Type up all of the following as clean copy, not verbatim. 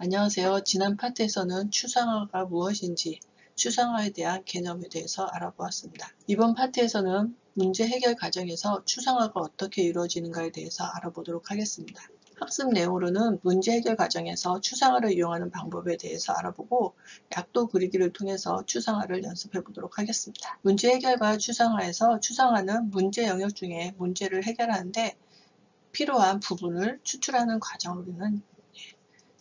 안녕하세요. 지난 파트에서는 추상화가 무엇인지, 추상화에 대한 개념에 대해서 알아보았습니다. 이번 파트에서는 문제 해결 과정에서 추상화가 어떻게 이루어지는가에 대해서 알아보도록 하겠습니다. 학습 내용으로는 문제 해결 과정에서 추상화를 이용하는 방법에 대해서 알아보고 약도 그리기를 통해서 추상화를 연습해 보도록 하겠습니다. 문제 해결과 추상화에서 추상화는 문제 영역 중에 문제를 해결하는데 필요한 부분을 추출하는 과정을 우리는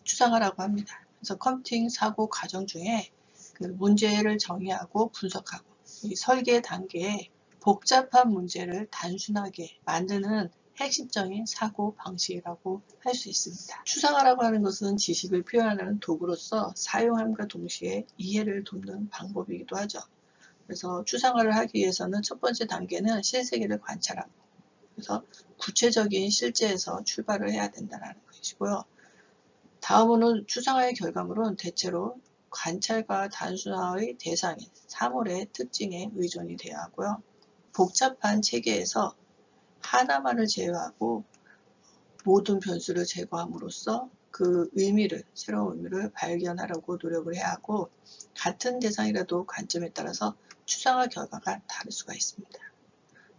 추상화라고 합니다. 그래서 컴퓨팅 사고 과정 중에 그 문제를 정의하고 분석하고 이 설계 단계에 복잡한 문제를 단순하게 만드는 핵심적인 사고 방식이라고 할 수 있습니다. 추상화라고 하는 것은 지식을 표현하는 도구로서 사용함과 동시에 이해를 돕는 방법이기도 하죠. 그래서 추상화를 하기 위해서는 첫 번째 단계는 실세계를 관찰하고, 그래서 구체적인 실제에서 출발을 해야 된다는 것이고요. 다음으로는 추상화의 결과물은 대체로 관찰과 단순화의 대상인 사물의 특징에 의존이 되어야 하고요. 복잡한 체계에서 하나만을 제외하고 모든 변수를 제거함으로써 그 의미를, 새로운 의미를 발견하려고 노력을 해야 하고, 같은 대상이라도 관점에 따라서 추상화 결과가 다를 수가 있습니다.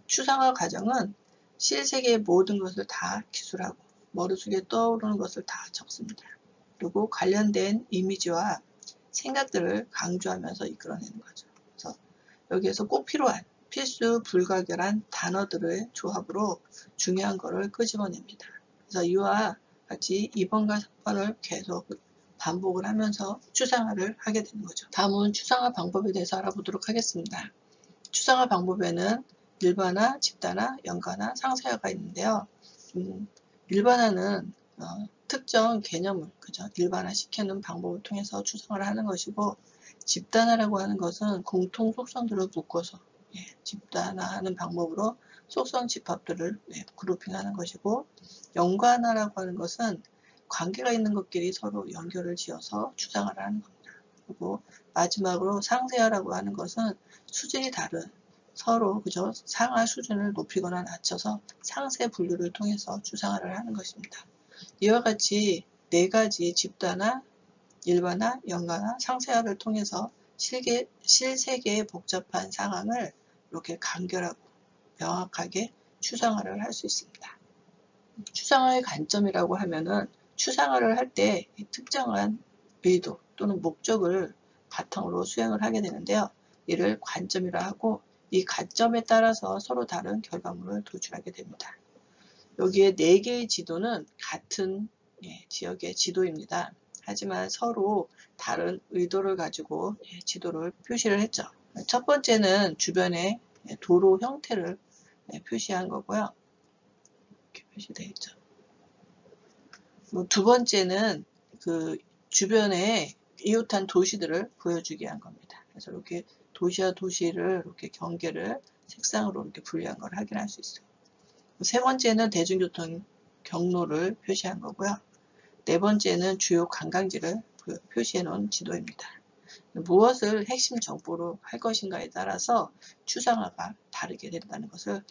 추상화 과정은 실세계의 모든 것을 다 기술하고 머릿속에 떠오르는 것을 다 적습니다. 그리고 관련된 이미지와 생각들을 강조하면서 이끌어내는 거죠. 그래서 여기에서 꼭 필요한 필수 불가결한 단어들의 조합으로 중요한 것을 끄집어냅니다. 그래서 이와 같이 2번과 3번을 계속 반복을 하면서 추상화를 하게 되는 거죠. 다음은 추상화 방법에 대해서 알아보도록 하겠습니다. 추상화 방법에는 일반화, 집단화, 연관화, 상세화가 있는데요. 일반화는 특정 개념을 일반화시키는 방법을 통해서 추상화를 하는 것이고, 집단화라고 하는 것은 공통 속성들을 묶어서 집단화하는 방법으로 속성 집합들을 그룹핑하는 것이고, 연관화라고 하는 것은 관계가 있는 것끼리 서로 연결을 지어서 추상화를 하는 겁니다. 그리고 마지막으로 상세화라고 하는 것은 수준이 다른 서로 상하 수준을 높이거나 낮춰서 상세 분류를 통해서 추상화를 하는 것입니다. 이와 같이 네 가지 집단화, 일반화, 연관화, 상세화를 통해서 실세계의 복잡한 상황을 이렇게 간결하고 명확하게 추상화를 할 수 있습니다. 추상화의 관점이라고 하면은 추상화를 할 때 특정한 의도 또는 목적을 바탕으로 수행을 하게 되는데요. 이를 관점이라 하고, 이 관점에 따라서 서로 다른 결과물을 도출하게 됩니다. 여기에 4개의 지도는 같은 지역의 지도입니다. 하지만 서로 다른 의도를 가지고 지도를 표시를 했죠. 첫 번째는 주변의 도로 형태를 표시한 거고요. 이렇게 표시되어 있죠. 두 번째는 그 주변에 이웃한 도시들을 보여주게 한 겁니다. 그래서 이렇게 도시와 도시를 이렇게 경계를 색상으로 이렇게 분리한 걸 확인할 수 있어요. 세 번째는 대중교통 경로를 표시한 거고요. 네 번째는 주요 관광지를 표시해 놓은 지도입니다. 무엇을 핵심 정보로 할 것인가에 따라서 추상화가 다르게 된다는 것을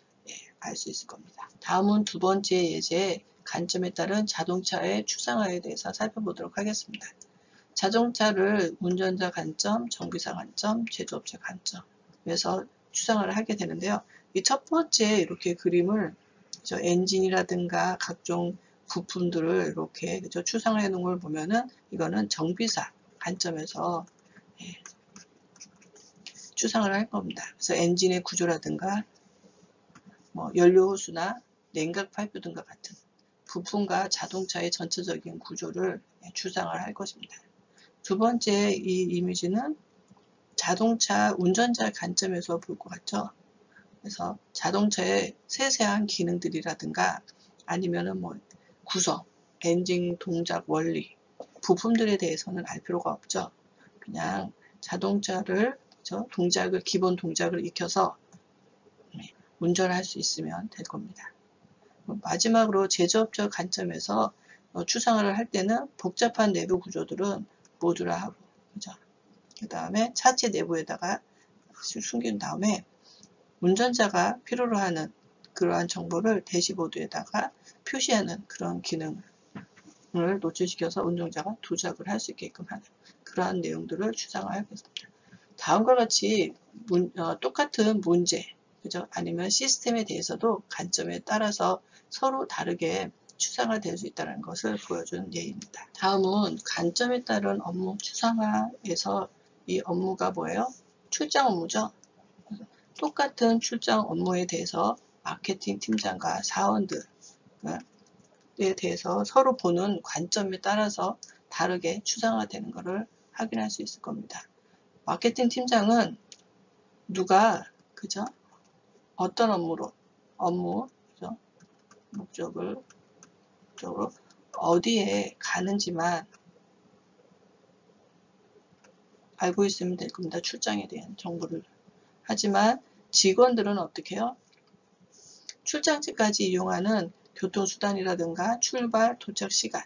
알 수 있을 겁니다. 다음은 두 번째 예제의 관점에 따른 자동차의 추상화에 대해서 살펴보도록 하겠습니다. 자동차를 운전자 관점, 정비사 관점, 제조업체 관점에서 추상화를 하게 되는데요. 이 첫 번째 이렇게 그림을 엔진이라든가 각종 부품들을 이렇게 추상화해 놓은 걸 보면은 이거는 정비사 관점에서 추상을 할 겁니다. 그래서 엔진의 구조라든가 연료 호수나 냉각 파이프 등과 같은 부품과 자동차의 전체적인 구조를 추상화를 할 것입니다. 두 번째 이 이미지는 자동차 운전자 관점에서 볼 것 같죠. 그래서 자동차의 세세한 기능들이라든가 아니면은 구성, 엔진 동작 원리, 부품들에 대해서는 알 필요가 없죠. 그냥 자동차를 기본 동작을 익혀서 운전을 할 수 있으면 될 겁니다. 마지막으로 제조업체 관점에서 추상화를 할 때는 복잡한 내부 구조들은 모듈화하고, 그 다음에 차체 내부에다가 숨긴 다음에 운전자가 필요로 하는 그러한 정보를 대시보드에다가 표시하는 그런 기능을 노출시켜서 운동자가 도작을 할 수 있게끔 하는 그러한 내용들을 추상화하겠습니다. 다음과 같이 똑같은 문제, 그죠? 아니면 시스템에 대해서도 관점에 따라서 서로 다르게 추상화될 수 있다는 것을 보여주는 예입니다. 다음은 관점에 따른 업무 추상화에서 이 업무가 뭐예요? 출장 업무죠. 똑같은 출장 업무에 대해서 마케팅 팀장과 사원들에 대해서 서로 보는 관점에 따라서 다르게 추상화되는 것을 확인할 수 있을 겁니다. 마케팅 팀장은 누가 그죠? 어떤 업무 그죠? 목적으로 어디에 가는지만 알고 있으면 될 겁니다. 출장에 대한 정보를. 하지만 직원들은 어떻게 해요? 출장지까지 이용하는 교통수단이라든가 출발, 도착 시간,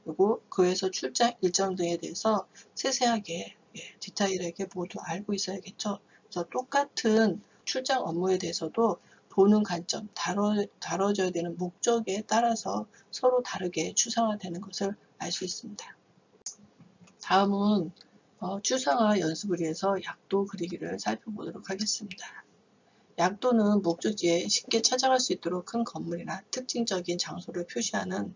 그리고 그에서 출장 일정 등에 대해서 세세하게 디테일하게 모두 알고 있어야겠죠. 그래서 똑같은 출장 업무에 대해서도 보는 관점, 다뤄져야 되는 목적에 따라서 서로 다르게 추상화되는 것을 알 수 있습니다. 다음은 추상화 연습을 위해서 약도 그리기를 살펴보도록 하겠습니다. 약도는 목적지에 쉽게 찾아갈 수 있도록 큰 건물이나 특징적인 장소를 표시한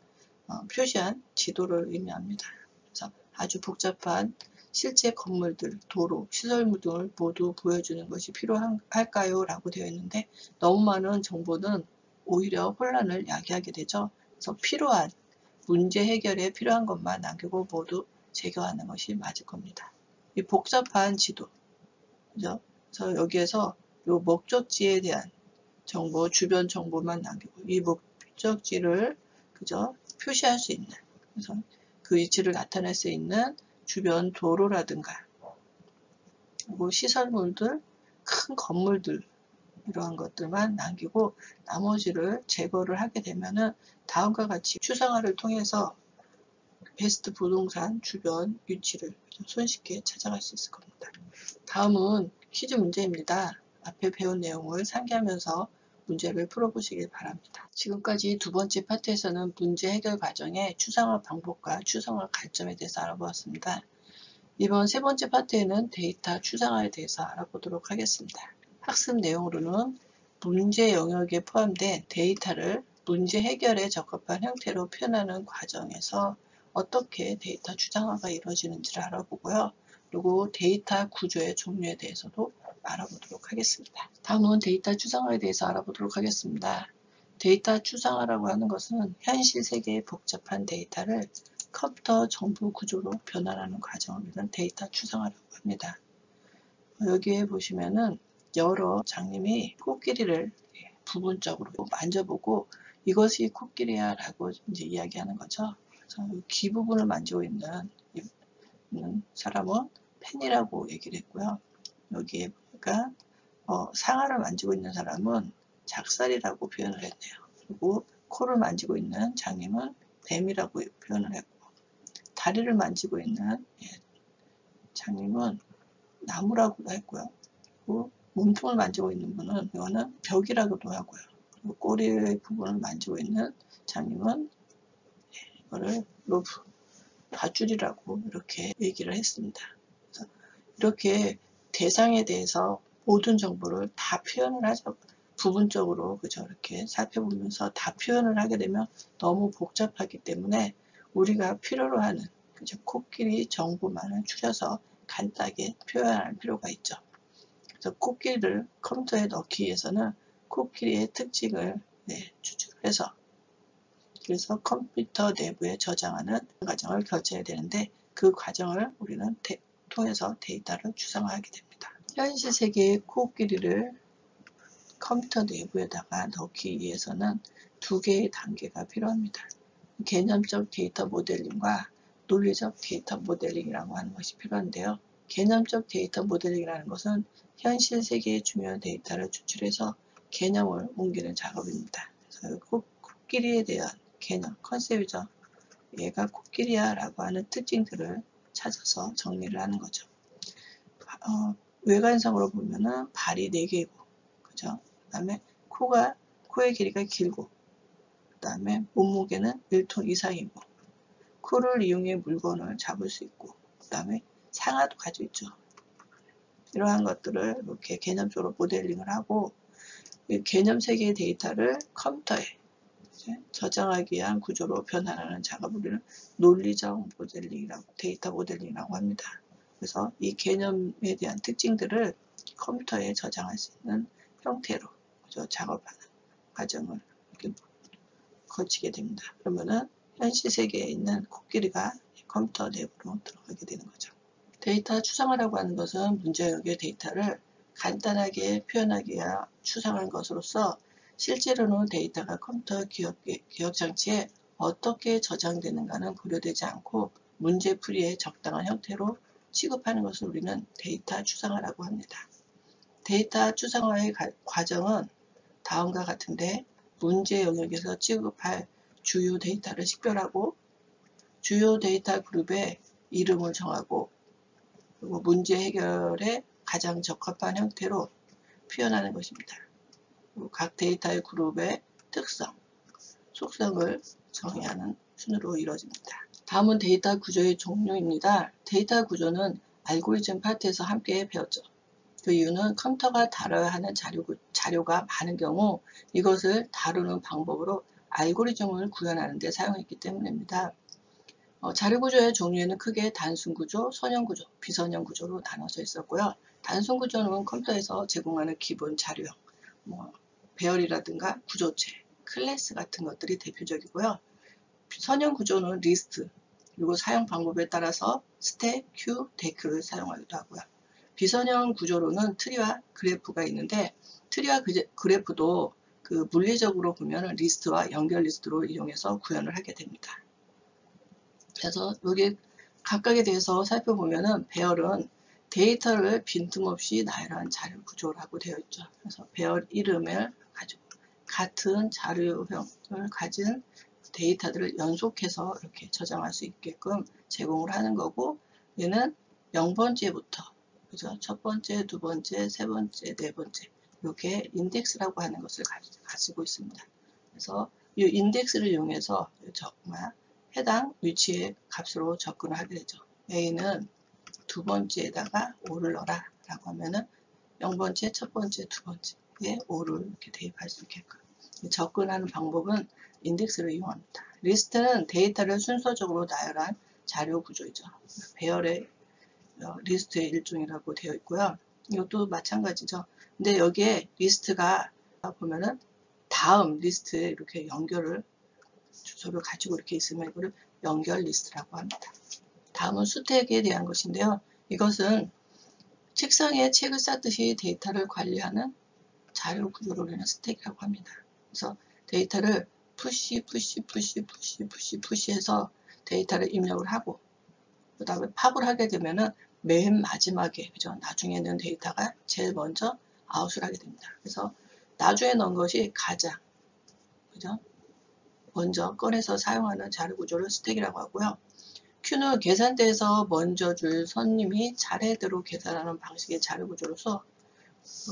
지도를 의미합니다. 그래서 아주 복잡한 실제 건물들, 도로, 시설물 등을 모두 보여주는 것이 필요할까요? 라고 되어 있는데 너무 많은 정보는 오히려 혼란을 야기하게 되죠. 그래서 필요한 문제 해결에 필요한 것만 남기고 모두 제거하는 것이 맞을 겁니다. 이 복잡한 지도, 그죠? 그래서 여기에서 이 목적지에 대한 정보, 주변 정보만 남기고 이 목적지를 그죠? 표시할 수 있는, 그래서 그 위치를 나타낼 수 있는 주변 도로라든가 그리고 시설물들, 큰 건물들 이러한 것들만 남기고 나머지를 제거를 하게 되면은 다음과 같이 추상화를 통해서 베스트 부동산 주변 위치를 손쉽게 찾아갈 수 있을 겁니다. 다음은 퀴즈 문제입니다. 앞에 배운 내용을 상기하면서 문제를 풀어보시길 바랍니다. 지금까지 두 번째 파트에서는 문제 해결 과정의 추상화 방법과 추상화 관점에 대해서 알아보았습니다. 이번 세 번째 파트에는 데이터 추상화에 대해서 알아보도록 하겠습니다. 학습 내용으로는 문제 영역에 포함된 데이터를 문제 해결에 적합한 형태로 표현하는 과정에서 어떻게 데이터 추상화가 이루어지는지를 알아보고요. 그리고 데이터 구조의 종류에 대해서도 알아보도록 하겠습니다. 다음은 데이터 추상화에 대해서 알아보도록 하겠습니다. 데이터 추상화라고 하는 것은 현실 세계의 복잡한 데이터를 컴퓨터 정보 구조로 변환하는 과정을 이런 데이터 추상화라고 합니다. 여기에 보시면은 여러 장님이 코끼리를 부분적으로 만져보고 이것이 코끼리야 라고 이제 이야기하는 거죠. 그래서 귀 부분을 만지고 있는 사람은 펜이라고 얘기를 했고요. 여기에 보니까 상아를 만지고 있는 사람은 작살이라고 표현을 했네요. 그리고 코를 만지고 있는 장님은 뱀이라고 표현을 했고 다리를 만지고 있는 장님은 나무라고도 했고요. 그리고 몸통을 만지고 있는 분은 이거는 벽이라고도 하고요. 그리고 꼬리 부분을 만지고 있는 장님은 이거를 로프, 밧줄이라고 이렇게 얘기를 했습니다. 그래서 이렇게 대상에 대해서 모든 정보를 다 표현을 하죠. 부분적으로 그죠 이렇게 살펴보면서 다 표현을 하게 되면 너무 복잡하기 때문에 우리가 필요로 하는 그죠 코끼리 정보만을 추려서 간단하게 표현할 필요가 있죠. 그래서 코끼리를 컴퓨터에 넣기 위해서는 코끼리의 특징을 추출해서 그래서 컴퓨터 내부에 저장하는 과정을 거쳐야 되는데 그 과정을 우리는 통해서 데이터를 추상화하게 됩니다. 현실 세계의 코끼리를 컴퓨터 내부에다가 넣기 위해서는 두 개의 단계가 필요합니다. 개념적 데이터 모델링과 논리적 데이터 모델링이라고 하는 것이 필요한데요. 개념적 데이터 모델링이라는 것은 현실 세계의 중요한 데이터를 추출해서 개념을 옮기는 작업입니다. 그래서 코끼리에 대한 개념, 컨셉이죠. 얘가 코끼리야 라고 하는 특징들을 찾아서 정리를 하는 거죠. 외관상으로 보면은 발이 4개고, 그죠? 그 다음에 코의 길이가 길고, 그 다음에 몸무게는 1톤 이상이고, 쿨을 이용해 물건을 잡을 수 있고, 그 다음에 상하도 가지고 있죠. 이러한 것들을 이렇게 개념적으로 모델링을 하고, 이 개념 세계의 데이터를 컴퓨터에 저장하기 위한 구조로 변환하는 작업을 우리는 논리적 모델링이라고, 데이터 모델링이라고 합니다. 그래서 이 개념에 대한 특징들을 컴퓨터에 저장할 수 있는 형태로 작업하는 과정을 이렇게 거치게 됩니다. 그러면은 현실 세계에 있는 코끼리가 컴퓨터 내부로 들어가게 되는 거죠. 데이터 추상화라고 하는 것은 문제 영역의 데이터를 간단하게 표현하기 위해 추상한 것으로서 실제로는 데이터가 컴퓨터 기억장치에 어떻게 저장되는가는 고려되지 않고 문제풀이의 적당한 형태로 취급하는 것을 우리는 데이터 추상화라고 합니다. 데이터 추상화의 과정은 다음과 같은데, 문제 영역에서 취급할 주요 데이터를 식별하고 주요 데이터 그룹의 이름을 정하고, 그리고 문제 해결에 가장 적합한 형태로 표현하는 것입니다. 그리고 각 데이터의 그룹의 특성, 속성을 정의하는 순으로 이루어집니다. 다음은 데이터 구조의 종류입니다. 데이터 구조는 알고리즘 파트에서 함께 배웠죠. 그 이유는 컴퓨터가 다뤄야 하는 자료가 많은 경우 이것을 다루는 방법으로 알고리즘을 구현하는 데 사용했기 때문입니다. 자료구조의 종류에는 크게 단순구조, 선형구조, 비선형구조로 나눠져 있었고요. 단순구조는 컴퓨터에서 제공하는 기본 자료형, 배열이라든가 구조체, 클래스 같은 것들이 대표적이고요. 선형구조는 리스트, 그리고 사용 방법에 따라서 스택, 큐, 데크를 사용하기도 하고요. 비선형 구조로는 트리와 그래프가 있는데, 트리와 그래프도 그 물리적으로 보면 리스트와 연결 리스트로 이용해서 구현을 하게 됩니다. 그래서 여기 각각에 대해서 살펴보면은 배열은 데이터를 빈틈없이 나열한 자료 구조라고 되어 있죠. 그래서 배열 이름을 가지고 같은 자료형을 가진 데이터들을 연속해서 이렇게 저장할 수 있게끔 제공을 하는 거고, 얘는 0번째부터 그죠? 첫 번째, 두 번째, 세 번째, 네 번째, 이렇게 인덱스라고 하는 것을 가지고 있습니다. 그래서 이 인덱스를 이용해서 정말 해당 위치의 값으로 접근을 하게 되죠. A는 두 번째에다가 5를 넣어라 라고 하면은 0번째, 첫 번째, 두 번째에 5를 이렇게 대입할 수 있게끔 접근하는 방법은 인덱스를 이용합니다. 리스트는 데이터를 순서적으로 나열한 자료 구조이죠. 배열의 리스트의 일종이라고 되어 있고요. 이것도 마찬가지죠. 근데 여기에 리스트가 보면은 다음 리스트에 이렇게 연결을 주소를 가지고 이렇게 있으면 이거를 연결 리스트라고 합니다. 다음은 수택에 대한 것인데요. 이것은 책상에 책을 쌓듯이 데이터를 관리하는 자료 구조를 우리는 스택이라고 합니다. 그래서 데이터를 푸시해서 데이터를 입력을 하고, 그 다음에 팝을 하게 되면은 맨 마지막에, 그죠? 나중에 넣은 데이터가 제일 먼저 아웃을 하게 됩니다. 그래서 나중에 넣은 것이 가장, 그죠? 먼저 꺼내서 사용하는 자료 구조를 스택이라고 하고요. Q는 계산대에서 먼저 줄 손님이 차례대로 계산하는 방식의 자료 구조로서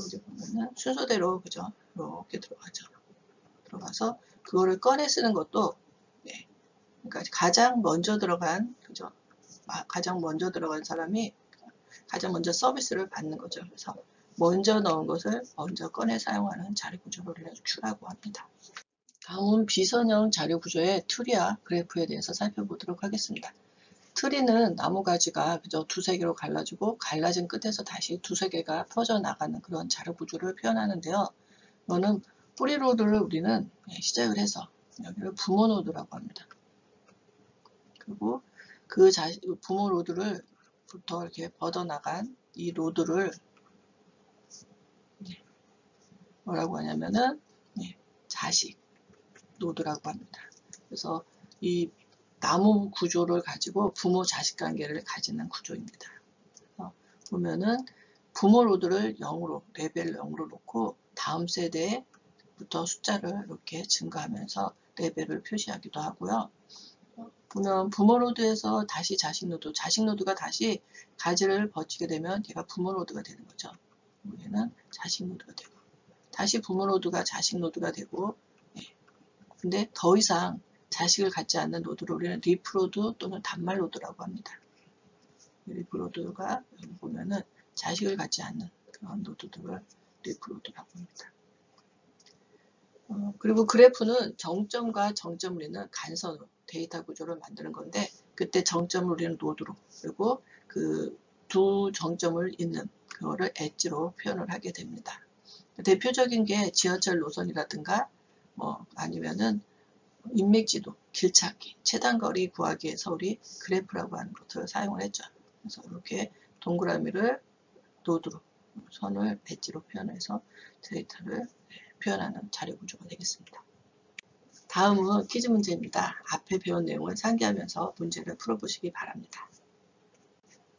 여기 보면은 순서대로, 그죠? 이렇게 들어가서 그거를 꺼내 쓰는 것도, 네. 그러니까 가장 먼저 들어간, 그죠? 가장 먼저 들어간 사람이 가장 먼저 서비스를 받는 거죠. 그래서 먼저 넣은 것을 먼저 꺼내 사용하는 자료 구조를 우리는 Q라고 합니다. 다음은 비선형 자료 구조의 트리와 그래프에 대해서 살펴보도록 하겠습니다. 트리는 나무가지가 그저 두세 개로 갈라지고 갈라진 끝에서 다시 두세 개가 퍼져나가는 그런 자료 구조를 표현하는데요. 이거는 뿌리 노드를 우리는 시작을 해서 여기를 부모 노드라고 합니다. 그리고 그 부모 노드를 부터 이렇게 뻗어나간 이 노드를 뭐라고 하냐면은 자식 노드라고 합니다. 그래서 이 나무 구조를 가지고 부모 자식 관계를 가지는 구조입니다. 보면은 부모 노드를 0으로, 레벨 0으로 놓고 다음 세대부터 숫자를 이렇게 증가하면서 레벨을 표시하기도 하고요. 보면 부모 노드에서 다시 자식 노드가 다시 가지를 버티게 되면 얘가 부모 노드가 되는 거죠. 얘는 자식 노드가 되고, 다시 부모 노드가 자식 노드가 되고, 근데 더 이상 자식을 갖지 않는 노드를 우리는 리프로드 또는 단말 노드라고 합니다. 리프로드가 여기 보면은 자식을 갖지 않는 그런 노드들을 리프로드라고 합니다. 그리고 그래프는 정점과 정점을 잇는 간선으로 데이터 구조를 만드는 건데, 그때 정점을 우리는 노드로, 그리고 그 두 정점을 잇는 그거를 엣지로 표현을 하게 됩니다. 대표적인 게 지하철 노선이라든가 아니면은 인맥지도, 길찾기, 최단거리 구하기 위해서 우리 그래프라고 하는 것들을 사용을 했죠. 그래서 이렇게 동그라미를 노드로, 선을 엣지로 표현해서 데이터를 표현하는 자료 구조가 되겠습니다. 다음은 퀴즈 문제입니다. 앞에 배운 내용을 상기하면서 문제를 풀어보시기 바랍니다.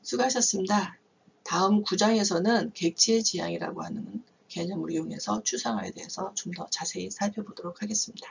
수고하셨습니다. 다음 9장에서는 객지의 지향이라고 하는 개념을 이용해서 추상화에 대해서 좀 더 자세히 살펴보도록 하겠습니다.